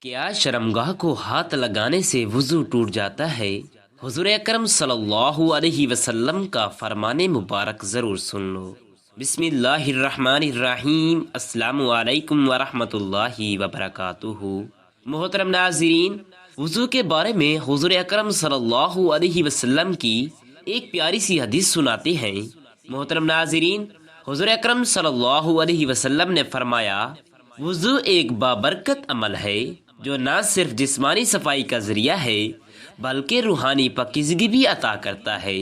کیا شرمگاہ کو ہاتھ لگانے سے وضو ٹوٹ جاتا ہے؟ حضور اکرم صلی اللہ علیہ وسلم کا فرمان مبارک ضرور سن لو۔ بسم اللہ الرحمن الرحیم۔ السلام علیکم ورحمۃ اللہ وبرکاتہ۔ محترم ناظرین، وضو کے بارے میں حضور اکرم صلی اللہ علیہ وسلم کی ایک پیاری سی حدیث سناتے ہیں۔ محترم ناظرین، حضور اکرم صلی اللہ علیہ وسلم نے فرمایا، وضو ایک بابرکت عمل ہے جو نہ صرف جسمانی صفائی کا ذریعہ ہے بلکہ روحانی پاکیزگی بھی عطا کرتا ہے۔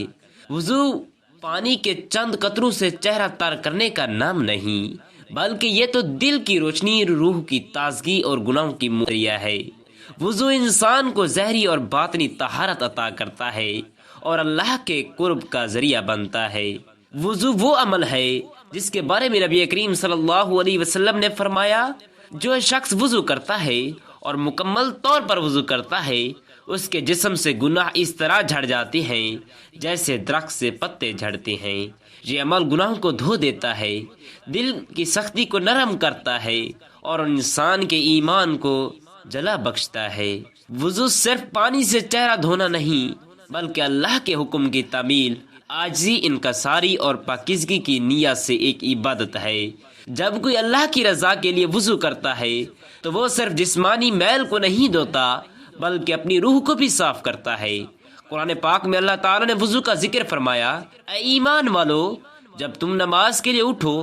وضو پانی کے چند قطروں سے چہرہ تر کرنے کا نام نہیں، بلکہ یہ تو دل کی روشنی، روح کی تازگی اور گناہوں کی ذریعہ ہے۔ وضو انسان کو ظاہری اور باطنی طہارت عطا کرتا ہے اور اللہ کے قرب کا ذریعہ بنتا ہے۔ وضو وہ عمل ہے جس کے بارے میں نبی کریم صلی اللہ علیہ وسلم نے فرمایا، جو شخص وضو کرتا ہے اور مکمل طور پر وضو کرتا ہے، اس کے جسم سے گناہ اس طرح جھڑ جاتے ہیں جیسے درخت سے پتے جھڑتے ہیں۔ یہ عمل گناہوں کو دھو دیتا ہے، دل کی سختی کو نرم کرتا ہے اور انسان کے ایمان کو جلا بخشتا ہے۔ وضو صرف پانی سے چہرہ دھونا نہیں، بلکہ اللہ کے حکم کی تعمیل، عاجزی، انکساری اور پاکیزگی کی نیت سے ایک عبادت ہے۔ جب کوئی اللہ کی رضا کے لیے وضو کرتا ہے تو وہ صرف جسمانی میل کو نہیں دھوتا بلکہ اپنی روح کو بھی صاف کرتا ہے۔ قرآن پاک میں اللہ تعالیٰ نے وضو کا ذکر فرمایا، اے ایمان والو، جب تم نماز کے لیے اٹھو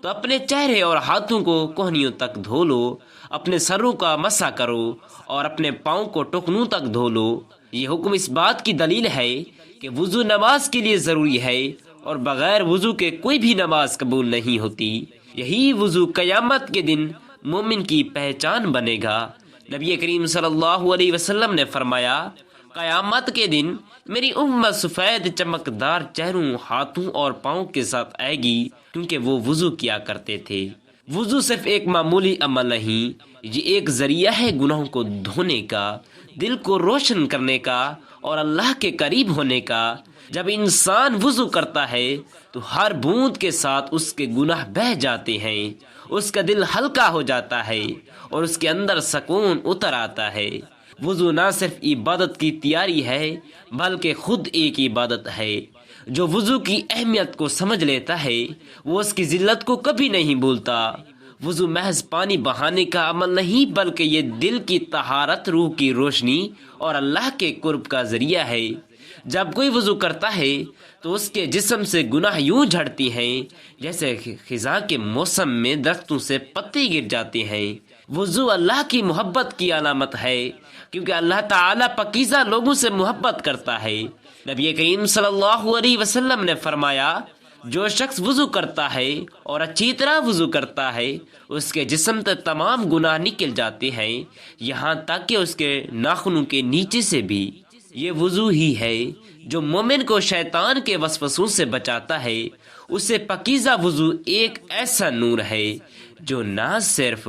تو اپنے چہرے اور ہاتھوں کو کوہنیوں تک دھو لو، اپنے سروں کا مسح کرو اور اپنے پاؤں کو ٹخنوں تک دھو لو۔ یہ حکم اس بات کی دلیل ہے کہ وضو نماز کے لیے ضروری ہے اور بغیر وضو کے کوئی بھی نماز قبول نہیں ہوتی۔ یہی وضو قیامت کے دن مومن کی پہچان بنے گا۔ نبی کریم صلی اللہ علیہ وسلم نے فرمایا، قیامت کے دن میری امت سفید چمکدار چہروں، ہاتھوں اور پاؤں کے ساتھ آئے گی کیونکہ وہ وضو کیا کرتے تھے۔ وضو صرف ایک معمولی عمل نہیں، یہ ایک ذریعہ ہے گناہوں کو دھونے کا، دل کو روشن کرنے کا اور اللہ کے قریب ہونے کا۔ جب انسان وضو کرتا ہے تو ہر بوند کے ساتھ اس کے گناہ بہہ جاتے ہیں، اس کا دل ہلکا ہو جاتا ہے اور اس کے اندر سکون اتر آتا ہے۔ وضو نہ صرف عبادت کی تیاری ہے بلکہ خود ایک عبادت ہے۔ جو وضو کی اہمیت کو سمجھ لیتا ہے وہ اس کی ذلت کو کبھی نہیں بھولتا۔ وضو محض پانی بہانے کا عمل نہیں بلکہ یہ دل کی طہارت، روح کی روشنی اور اللہ کے قرب کا ذریعہ ہے۔ جب کوئی وضو کرتا ہے تو اس کے جسم سے گناہ یوں جھڑتی ہیں جیسے خزاں کے موسم میں درختوں سے پتے گر جاتے ہیں۔ وضو اللہ کی محبت کی علامت ہے کیونکہ اللہ تعالیٰ پاکیزہ لوگوں سے محبت کرتا ہے۔ نبی کریم صلی اللہ علیہ وسلم نے فرمایا، جو شخص وضو کرتا ہے اور اچھی طرح وضو کرتا ہے، اس کے جسم سے تمام گناہ نکل جاتے ہیں، یہاں تک کہ اس کے ناخنوں کے نیچے سے بھی۔ یہ وضو ہی ہے جو مومن کو شیطان کے وسوسوں سے بچاتا ہے۔ اسے پاکیزہ وضو ایک ایسا نور ہے جو نہ صرف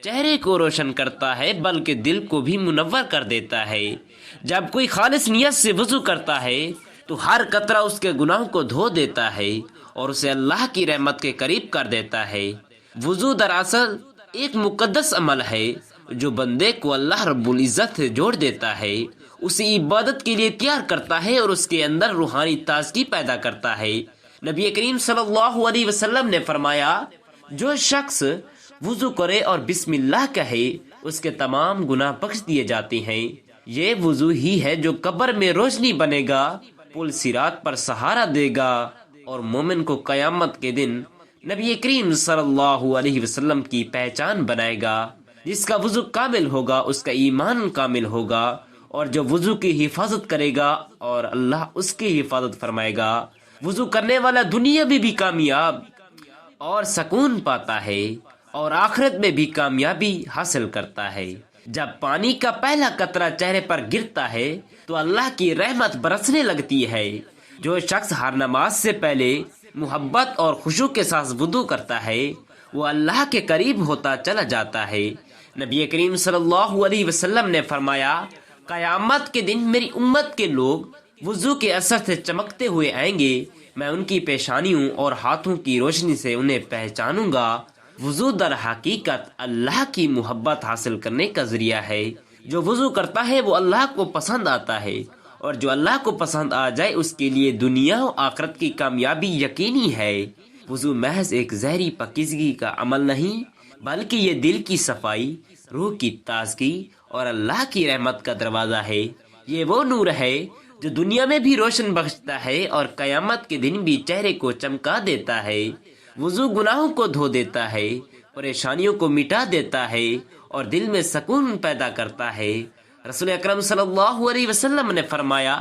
چہرے کو روشن کرتا ہے بلکہ دل کو بھی منور کر دیتا ہے۔ جب کوئی خالص نیت سے وضو کرتا ہے تو ہر قطرہ اس کے گناہوں کو دھو دیتا ہے اور اسے اللہ کی رحمت کے قریب کر دیتا ہے۔ وضو دراصل ایک مقدس عمل ہے جو بندے کو اللہ رب العزت سے جوڑ دیتا ہے، اسے عبادت کے لیے تیار کرتا ہے اور اس کے اندر روحانی تازگی پیدا کرتا ہے۔ نبی کریم صلی اللہ علیہ وسلم نے فرمایا، جو شخص وضو کرے اور بسم اللہ کہے اس کے تمام گناہ بخش دیے جاتے ہیں۔ یہ وضو ہی ہے جو قبر میں روشنی بنے گا، پل صراط پر سہارا دے گا اور مومن کو قیامت کے دن نبی کریم صلی اللہ علیہ وسلم کی پہچان بنائے گا۔ جس کا وضو کامل ہوگا اس کا ایمان کامل ہوگا، اور جو وضو کی حفاظت کرے گا اور اللہ اس کی حفاظت فرمائے گا۔ وضو کرنے والا دنیا میں بھی کامیاب اور سکون پاتا ہے اور آخرت میں بھی کامیابی حاصل کرتا ہے۔ جب پانی کا پہلا قطرہ چہرے پر گرتا ہے تو اللہ کی رحمت برسنے لگتی ہے۔ جو شخص ہر نماز سے پہلے محبت اور خشوع کے ساتھ وضو کرتا ہے وہ اللہ کے قریب ہوتا چلا جاتا ہے۔ نبی کریم صلی اللہ علیہ وسلم نے فرمایا، قیامت کے دن میری امت کے لوگ وضو کے اثر سے چمکتے ہوئے آئیں گے، میں ان کی پیشانیوں اور ہاتھوں کی روشنی سے انہیں پہچانوں گا۔ وضو در حقیقت اللہ کی محبت حاصل کرنے کا ذریعہ ہے۔ جو وضو کرتا ہے وہ اللہ کو پسند آتا ہے، اور جو اللہ کو پسند آ جائے اس کے لیے دنیا و آخرت کی کامیابی یقینی ہے۔ وضو محض ایک ظاہری پاکیزگی کا عمل نہیں، بلکہ یہ دل کی صفائی، روح کی تازگی اور اللہ کی رحمت کا دروازہ ہے۔ یہ وہ نور ہے جو دنیا میں بھی روشن بخشتا ہے اور قیامت کے دن بھی چہرے کو چمکا دیتا ہے۔ وضو گناہوں کو دھو دیتا ہے، پریشانیوں کو مٹا دیتا ہے اور دل میں سکون پیدا کرتا ہے۔ رسول اکرم صلی اللہ علیہ وسلم نے فرمایا،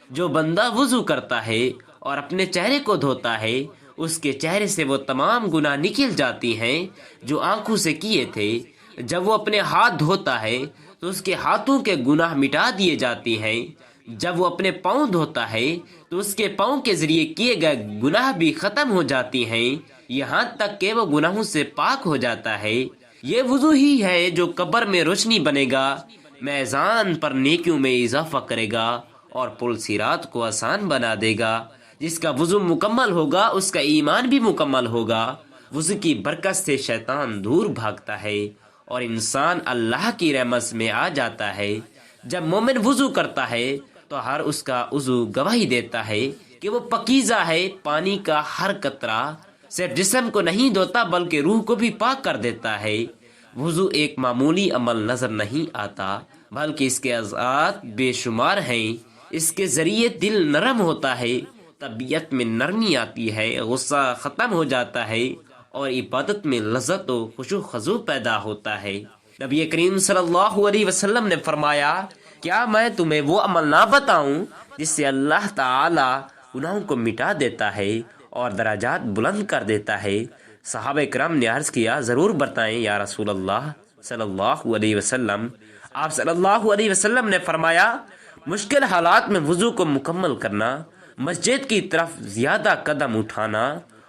جو بندہ وضو کرتا ہے اور اپنے چہرے کو دھوتا ہے، اس کے چہرے سے وہ تمام گناہ نکل جاتی ہیں جو آنکھوں سے کیے تھے۔ جب وہ اپنے ہاتھ دھوتا ہے تو اس کے ہاتھوں کے گناہ مٹا دیے جاتے ہیں۔ جب وہ اپنے پاؤں دھوتا ہے تو اس کے پاؤں کے ذریعے کیے گئے گناہ بھی ختم ہو جاتی ہیں، یہاں تک کہ وہ گناہوں سے پاک ہو جاتا ہے۔ یہ وضو ہی ہے جو قبر میں روشنی بنے گا، میزان پر نیکیوں میں اضافہ کرے گا اور پل صراط کو آسان بنا دے گا۔ جس کا وضو مکمل ہوگا اس کا ایمان بھی مکمل ہوگا۔ وضو کی برکت سے شیطان دور بھاگتا ہے اور انسان اللہ کی رحمت میں آ جاتا ہے۔ جب مومن وضو کرتا ہے تو ہر اس کا وضو گواہی دیتا ہے کہ وہ پاکیزہ ہے۔ پانی کا ہر قطرہ صرف جسم کو نہیں دھوتا بلکہ روح کو بھی پاک کر دیتا ہے۔ وضو ایک معمولی عمل نظر نہیں آتا بلکہ اس کے اثرات بے شمار ہیں۔ اس کے ذریعے دل نرم ہوتا ہے، طبیعت میں نرمی آتی ہے، غصہ ختم ہو جاتا ہے اور عبادت میں لذت و خشوع خضوع پیدا ہوتا ہے۔ نبی کریم صلی اللہ علیہ وسلم نے فرمایا، کیا میں تمہیں وہ عمل نہ بتاؤں جس سے اللہ تعالی گناہوں کو مٹا دیتا ہے اور درجات بلند کر دیتا ہے؟ صحابہ کرام نے عرض کیا، ضرور بتائیں یا رسول اللہ صلی اللہ علیہ وسلم۔ آپ صلی اللہ علیہ وسلم نے فرمایا، مشکل حالات میں وضو کو مکمل کرنا، مسجد کی طرف زیادہ قدم اٹھانا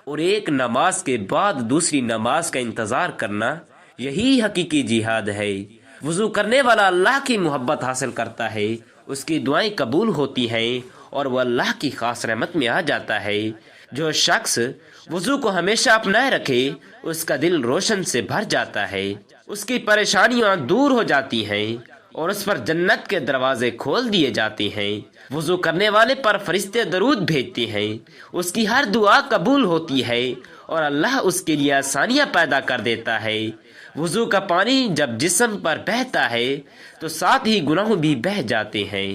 اور ایک نماز کے بعد دوسری نماز کا انتظار کرنا، یہی حقیقی جہاد ہے۔ وضو کرنے والا اللہ کی محبت حاصل کرتا ہے، اس کی دعائیں قبول ہوتی ہیں اور وہ اللہ کی خاص رحمت میں آ جاتا ہے۔ جو شخص وضو کو ہمیشہ اپنائے رکھے اس کا دل روشن سے بھر جاتا ہے، اس کی پریشانیاں دور ہو جاتی ہیں اور اس پر جنت کے دروازے کھول دیے جاتے ہیں۔ وضو کرنے والے پر فرشتے درود بھیجتے ہیں، اس کی ہر دعا قبول ہوتی ہے اور اللہ اس کے لیے آسانیاں پیدا کر دیتا ہے۔ وضو کا پانی جب جسم پر بہتا ہے تو ساتھ ہی گناہ بھی بہہ جاتے ہیں،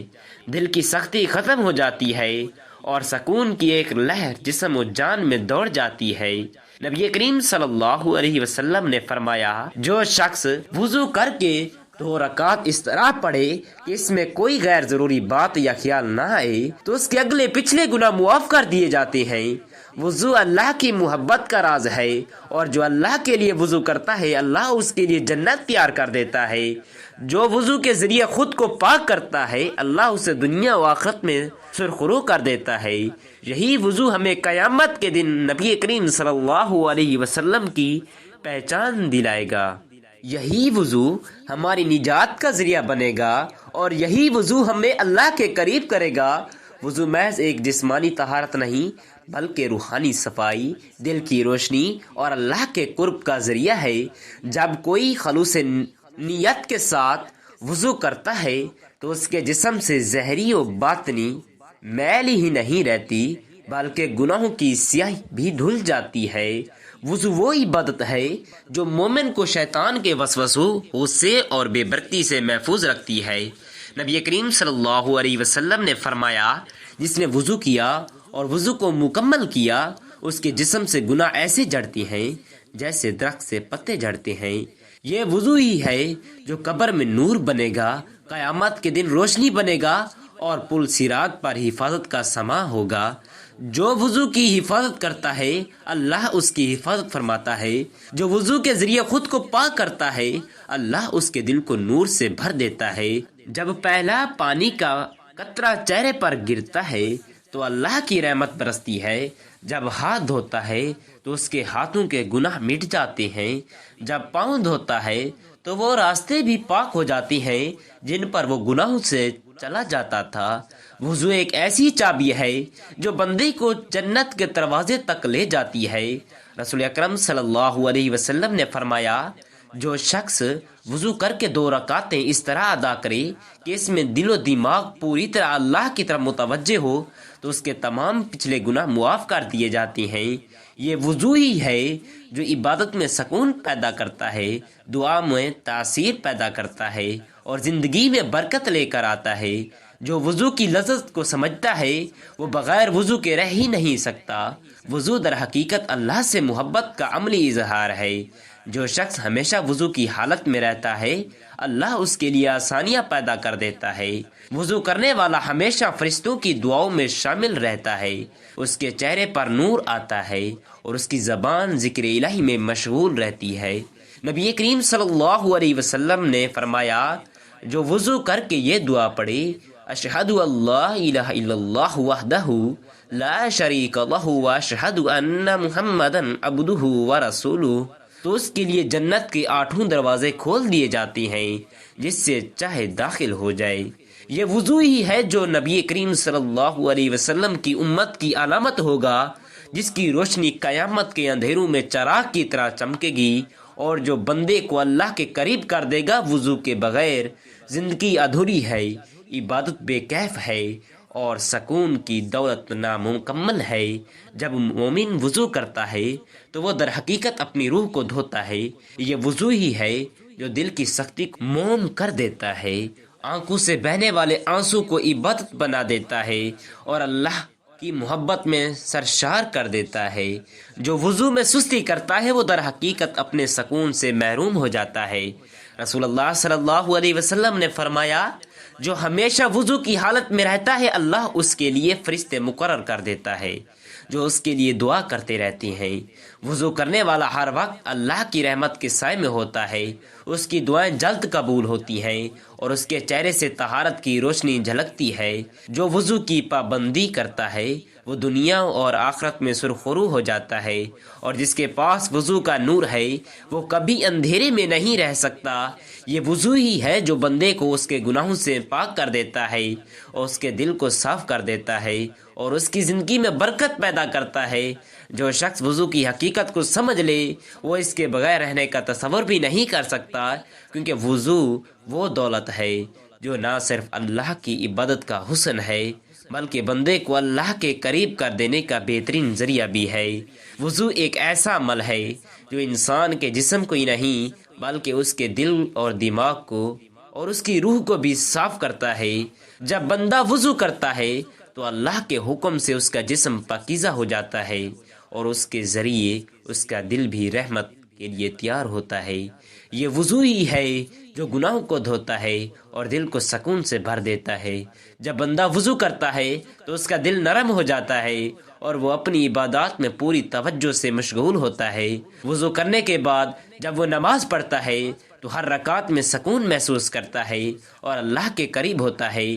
دل کی سختی ختم ہو جاتی ہے اور سکون کی ایک لہر جسم و جان میں دوڑ جاتی ہے۔ نبی کریم صلی اللہ علیہ وسلم نے فرمایا، جو شخص وضو کر کے 2 رکعت اس طرح پڑھے کہ اس میں کوئی غیر ضروری بات یا خیال نہ آئے تو اس کے اگلے پچھلے گناہ معاف کر دیے جاتے ہیں۔ وضو اللہ کی محبت کا راز ہے اور جو اللہ کے لیے وضو کرتا ہے اللہ اس کے لیے جنت تیار کر دیتا ہے۔ جو وضو کے ذریعے خود کو پاک کرتا ہے اللہ اسے دنیا و آخرت میں سرخرو کر دیتا ہے۔ یہی وضو ہمیں قیامت کے دن نبی کریم صلی اللہ علیہ وسلم کی پہچان دلائے گا۔ یہی وضو ہماری نجات کا ذریعہ بنے گا اور یہی وضو ہمیں اللہ کے قریب کرے گا۔ وضو محض ایک جسمانی طہارت نہیں بلکہ روحانی صفائی، دل کی روشنی اور اللہ کے قرب کا ذریعہ ہے۔ جب کوئی خلوص نیت کے ساتھ وضو کرتا ہے تو اس کے جسم سے ظاہری و باطنی میل ہی نہیں رہتی بلکہ گناہوں کی سیاہی بھی دھل جاتی ہے۔ وضو وہ عبادت ہے جو مومن کو شیطان کے وسوسوں، غصے اور بے برتی سے محفوظ رکھتی ہے۔ نبی کریم صلی اللہ علیہ وسلم نے فرمایا، جس نے وضو کیا اور وضو کو مکمل کیا اس کے جسم سے گناہ ایسے جھڑتے ہیں جیسے درخت سے پتے جھڑتے ہیں۔ یہ وضو ہی ہے جو قبر میں نور بنے گا، قیامت کے دن روشنی بنے گا اور پل صراط پر حفاظت کا سما ہوگا۔ جو وضو کی حفاظت کرتا ہے اللہ اس کی حفاظت فرماتا ہے۔ جو وضو کے ذریعے خود کو پاک کرتا ہے اللہ اس کے دل کو نور سے بھر دیتا ہے۔ جب پہلا پانی کا قطرہ چہرے پر گرتا ہے تو اللہ کی رحمت برستی ہے۔ جب ہاتھ دھوتا ہے تو اس کے ہاتھوں کے گناہ مٹ جاتے ہیں۔ جب پاؤں دھوتا ہے تو وہ راستے بھی پاک ہو جاتی ہیں جن پر وہ گناہوں سے چلا جاتا تھا۔ وضو ایک ایسی چابی ہے جو بندے کو جنت کے دروازے تک لے جاتی ہے۔ رسول اکرم صلی اللہ علیہ وسلم نے فرمایا، جو شخص وضو کر کے 2 رکعتیں اس طرح ادا کرے کہ اس میں دل و دماغ پوری طرح اللہ کی طرف متوجہ ہو تو اس کے تمام پچھلے گناہ معاف کر دیے جاتے ہیں۔ یہ وضو ہی ہے جو عبادت میں سکون پیدا کرتا ہے، دعا میں تاثیر پیدا کرتا ہے اور زندگی میں برکت لے کر آتا ہے۔ جو وضو کی لذت کو سمجھتا ہے وہ بغیر وضو کے رہ ہی نہیں سکتا۔ وضو در حقیقت اللہ سے محبت کا عملی اظہار ہے۔ جو شخص ہمیشہ وضو کی حالت میں رہتا ہے اللہ اس کے لیے آسانیاں پیدا کر دیتا ہے۔ وضو کرنے والا ہمیشہ فرشتوں کی دعاؤں میں شامل رہتا ہے، اس کے چہرے پر نور آتا ہے اور اس کی زبان ذکر الہی میں مشغول رہتی ہے۔ نبی کریم صلی اللہ علیہ وسلم نے فرمایا، جو وضو کر کے یہ دعا پڑھے، اشہد اللہ الہ الا اللہ وحدہ لا شریک لہ واشہد ان محمدا عبدہ ورسولہ، تو اس کے لیے جنت کے 8 دروازے کھول دیے جاتے ہیں جس سے چاہے داخل ہو جائے۔ یہ وضو ہی ہے جو نبی کریم صلی اللہ علیہ وسلم کی امت کی علامت ہوگا، جس کی روشنی قیامت کے اندھیروں میں چراغ کی طرح چمکے گی اور جو بندے کو اللہ کے قریب کر دے گا۔ وضو کے بغیر زندگی ادھوری ہے، عبادت بے کیف ہے اور سکون کی دولت نامکمل ہے۔ جب مومن وضو کرتا ہے تو وہ در حقیقت اپنی روح کو دھوتا ہے۔ یہ وضو ہی ہے جو دل کی سختی کو موم کر دیتا ہے، آنکھوں سے بہنے والے آنسو کو عبادت بنا دیتا ہے اور اللہ کی محبت میں سرشار کر دیتا ہے۔ جو وضو میں سستی کرتا ہے وہ در حقیقت اپنے سکون سے محروم ہو جاتا ہے۔ رسول اللہ صلی اللہ علیہ وسلم نے فرمایا، جو ہمیشہ وضو کی حالت میں رہتا ہے اللہ اس کے لیے فرشتے مقرر کر دیتا ہے جو اس کے لیے دعا کرتے رہتے ہیں۔ وضو کرنے والا ہر وقت اللہ کی رحمت کے سائے میں ہوتا ہے، اس کی دعائیں جلد قبول ہوتی ہیں اور اس کے چہرے سے طہارت کی روشنی جھلکتی ہے۔ جو وضو کی پابندی کرتا ہے وہ دنیا اور آخرت میں سرخرو ہو جاتا ہے، اور جس کے پاس وضو کا نور ہے وہ کبھی اندھیرے میں نہیں رہ سکتا۔ یہ وضو ہی ہے جو بندے کو اس کے گناہوں سے پاک کر دیتا ہے اور اس کے دل کو صاف کر دیتا ہے اور اس کی زندگی میں برکت پیدا کرتا ہے۔ جو شخص وضو کی حقیقت کو سمجھ لے وہ اس کے بغیر رہنے کا تصور بھی نہیں کر سکتا، کیونکہ وضو وہ دولت ہے جو نہ صرف اللہ کی عبادت کا حسن ہے بلکہ بندے کو اللہ کے قریب کر دینے کا بہترین ذریعہ بھی ہے۔ وضو ایک ایسا عمل ہے جو انسان کے جسم کو ہی نہیں بلکہ اس کے دل اور دماغ کو اور اس کی روح کو بھی صاف کرتا ہے۔ جب بندہ وضو کرتا ہے تو اللہ کے حکم سے اس کا جسم پاکیزہ ہو جاتا ہے اور اس کے ذریعے اس کا دل بھی رحمت کے لیے تیار ہوتا ہے۔ یہ وضو ہی ہے جو گناہوں کو دھوتا ہے اور دل کو سکون سے بھر دیتا ہے۔ جب بندہ وضو کرتا ہے تو اس کا دل نرم ہو جاتا ہے اور وہ اپنی عبادات میں پوری توجہ سے مشغول ہوتا ہے۔ وضو کرنے کے بعد جب وہ نماز پڑھتا ہے تو ہر رکعت میں سکون محسوس کرتا ہے اور اللہ کے قریب ہوتا ہے۔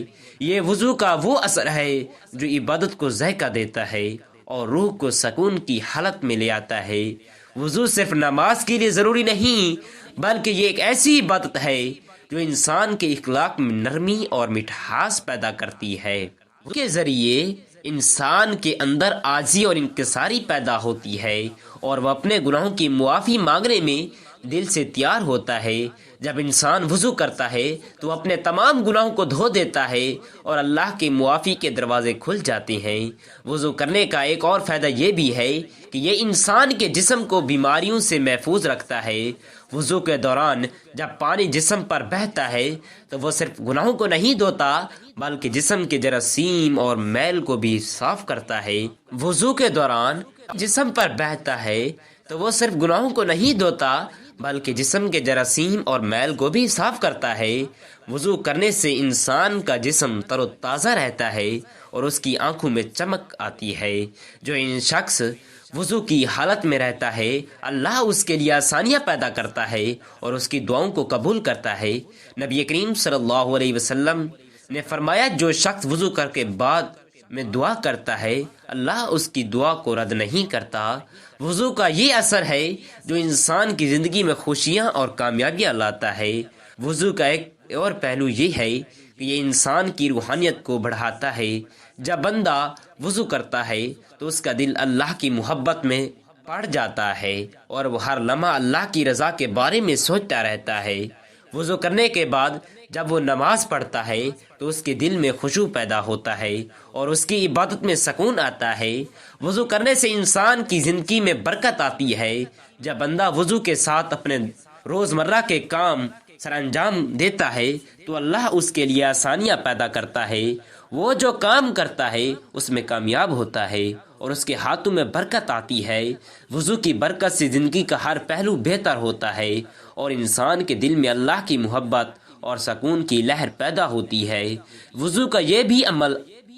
یہ وضو کا وہ اثر ہے جو عبادت کو ذائقہ دیتا ہے اور روح کو سکون کی حالت میں لے آتا ہے۔ وضو صرف نماز کے لیے ضروری نہیں بلکہ یہ ایک ایسی عبادت ہے جو انسان کے اخلاق میں نرمی اور مٹھاس پیدا کرتی ہے۔ اس کے ذریعے انسان کے اندر عاجزی اور انکساری پیدا ہوتی ہے اور وہ اپنے گناہوں کی معافی مانگنے میں دل سے تیار ہوتا ہے۔ جب انسان وضو کرتا ہے تو اپنے تمام گناہوں کو دھو دیتا ہے اور اللہ کی معافی کے دروازے کھل جاتے ہیں۔ وضو کرنے کا ایک اور فائدہ یہ بھی ہے کہ یہ انسان کے جسم کو بیماریوں سے محفوظ رکھتا ہے۔ وضو کے دوران جب پانی جسم پر بہتا ہے تو وہ صرف گناہوں کو نہیں دھوتا بلکہ جسم کے جراثیم اور میل کو بھی صاف کرتا ہے۔ وضو کے دوران جسم پر بہتا ہے تو وہ صرف گناہوں کو نہیں دھوتا بلکہ جسم کے جراثیم اور میل کو بھی صاف کرتا ہے۔ وضو کرنے سے انسان کا جسم تر و تازہ رہتا ہے اور اس کی آنکھوں میں چمک آتی ہے۔ جو ان شخص وضو کی حالت میں رہتا ہے اللہ اس کے لیے آسانیاں پیدا کرتا ہے اور اس کی دعاؤں کو قبول کرتا ہے۔ نبی کریم صلی اللہ علیہ وسلم نے فرمایا، جو شخص وضو کر کے بعد میں دعا کرتا ہے اللہ اس کی دعا کو رد نہیں کرتا۔ وضو کا یہ اثر ہے جو انسان کی زندگی میں خوشیاں اور کامیابیاں لاتا ہے۔ وضو کا ایک اور پہلو یہ ہے کہ یہ انسان کی روحانیت کو بڑھاتا ہے۔ جب بندہ وضو کرتا ہے تو اس کا دل اللہ کی محبت میں پڑ جاتا ہے اور وہ ہر لمحہ اللہ کی رضا کے بارے میں سوچتا رہتا ہے۔ وضو کرنے کے بعد جب وہ نماز پڑھتا ہے تو اس کے دل میں خشوع پیدا ہوتا ہے اور اس کی عبادت میں سکون آتا ہے۔ وضو کرنے سے انسان کی زندگی میں برکت آتی ہے۔ جب بندہ وضو کے ساتھ اپنے روزمرہ کے کام سر انجام دیتا ہے تو اللہ اس کے لیے آسانیاں پیدا کرتا ہے۔ وہ جو کام کرتا ہے اس میں کامیاب ہوتا ہے اور اس کے ہاتھوں میں برکت آتی ہے۔ وضو کی برکت سے زندگی کا ہر پہلو بہتر ہوتا ہے اور انسان کے دل میں اللہ کی محبت اور سکون کی لہر پیدا ہوتی ہے۔ وضو کا یہ بھی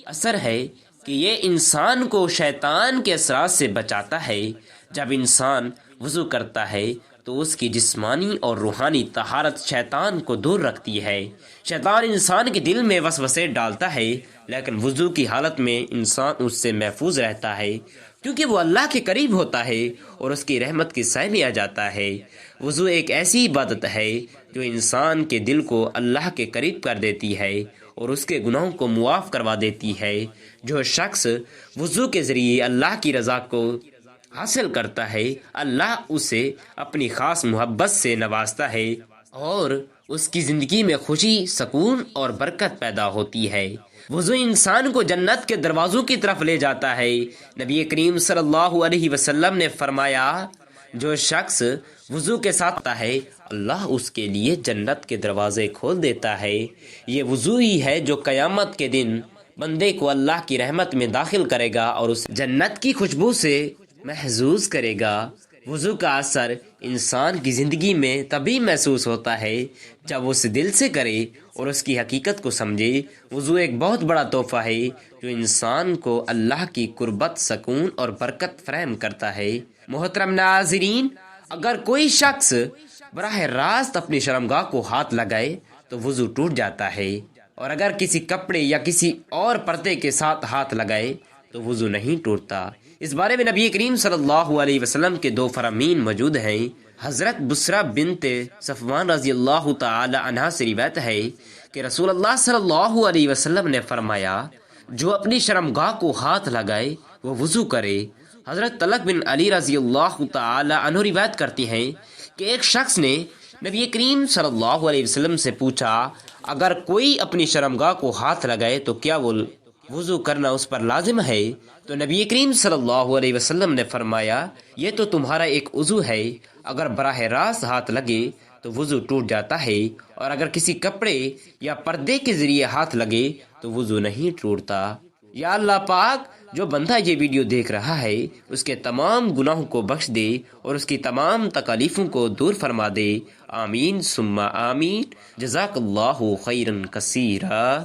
اثر ہے کہ یہ انسان کو شیطان کے اثرات سے بچاتا ہے۔ جب انسان وضو کرتا ہے تو اس کی جسمانی اور روحانی طہارت شیطان کو دور رکھتی ہے۔ شیطان انسان کے دل میں وسوسے ڈالتا ہے لیکن وضو کی حالت میں انسان اس سے محفوظ رہتا ہے کیونکہ وہ اللہ کے قریب ہوتا ہے اور اس کی رحمت کے سائے میں آ جاتا ہے۔ وضو ایک ایسی عبادت ہے جو انسان کے دل کو اللہ کے قریب کر دیتی ہے اور اس کے گناہوں کو معاف کروا دیتی ہے۔ جو شخص وضو کے ذریعے اللہ کی رضا کو حاصل کرتا ہے اللہ اسے اپنی خاص محبت سے نوازتا ہے اور اس کی زندگی میں خوشی، سکون اور برکت پیدا ہوتی ہے۔ وضو انسان کو جنت کے دروازوں کی طرف لے جاتا ہے۔ نبی کریم صلی اللہ علیہ وسلم نے فرمایا جو شخص وضو کے ساتھ آتا ہے اللہ اس کے لیے جنت کے دروازے کھول دیتا ہے۔ یہ وضو ہی ہے جو قیامت کے دن بندے کو اللہ کی رحمت میں داخل کرے گا اور اس جنت کی خوشبو سے محظوظ کرے گا۔ وضو کا اثر انسان کی زندگی میں تبھی محسوس ہوتا ہے جب وہ اسے دل سے کرے اور اس کی حقیقت کو سمجھے۔ وضو ایک بہت بڑا تحفہ ہے جو انسان کو اللہ کی قربت، سکون اور برکت فراہم کرتا ہے۔ محترم ناظرین، اگر کوئی شخص براہ راست اپنی شرمگاہ کو ہاتھ لگائے تو وضو ٹوٹ جاتا ہے اور اگر کسی کپڑے یا کسی اور پردے کے ساتھ ہاتھ لگائے تو وضو نہیں ٹوٹتا۔ اس بارے میں نبی کریم صلی اللہ علیہ وسلم کے دو فرامین موجود ہیں۔ حضرت بسرا بنت صفوان رضی اللہ تعالی عنہا سے روایت ہے کہ رسول اللہ صلی اللہ علیہ وسلم نے فرمایا جو اپنی شرمگاہ کو ہاتھ لگائے وہ وضو کرے۔ حضرت طلق بن علی رضی اللہ تعالی عنہ روایت کرتی ہیں کہ ایک شخص نے نبی کریم صلی اللہ علیہ وسلم سے پوچھا اگر کوئی اپنی شرمگاہ کو ہاتھ لگائے تو کیا وہ وضو کرنا اس پر لازم ہے؟ تو نبی کریم صلی اللہ علیہ وسلم نے فرمایا یہ تو تمہارا ایک عضو ہے، اگر براہ راست ہاتھ لگے تو وضو ٹوٹ جاتا ہے اور اگر کسی کپڑے یا پردے کے ذریعے ہاتھ لگے تو وضو نہیں ٹوٹتا۔ یا اللہ پاک جو بندہ یہ ویڈیو دیکھ رہا ہے اس کے تمام گناہوں کو بخش دے اور اس کی تمام تکالیفوں کو دور فرما دے۔ آمین ثم آمین۔ جزاک اللہ خیرا کثیرا۔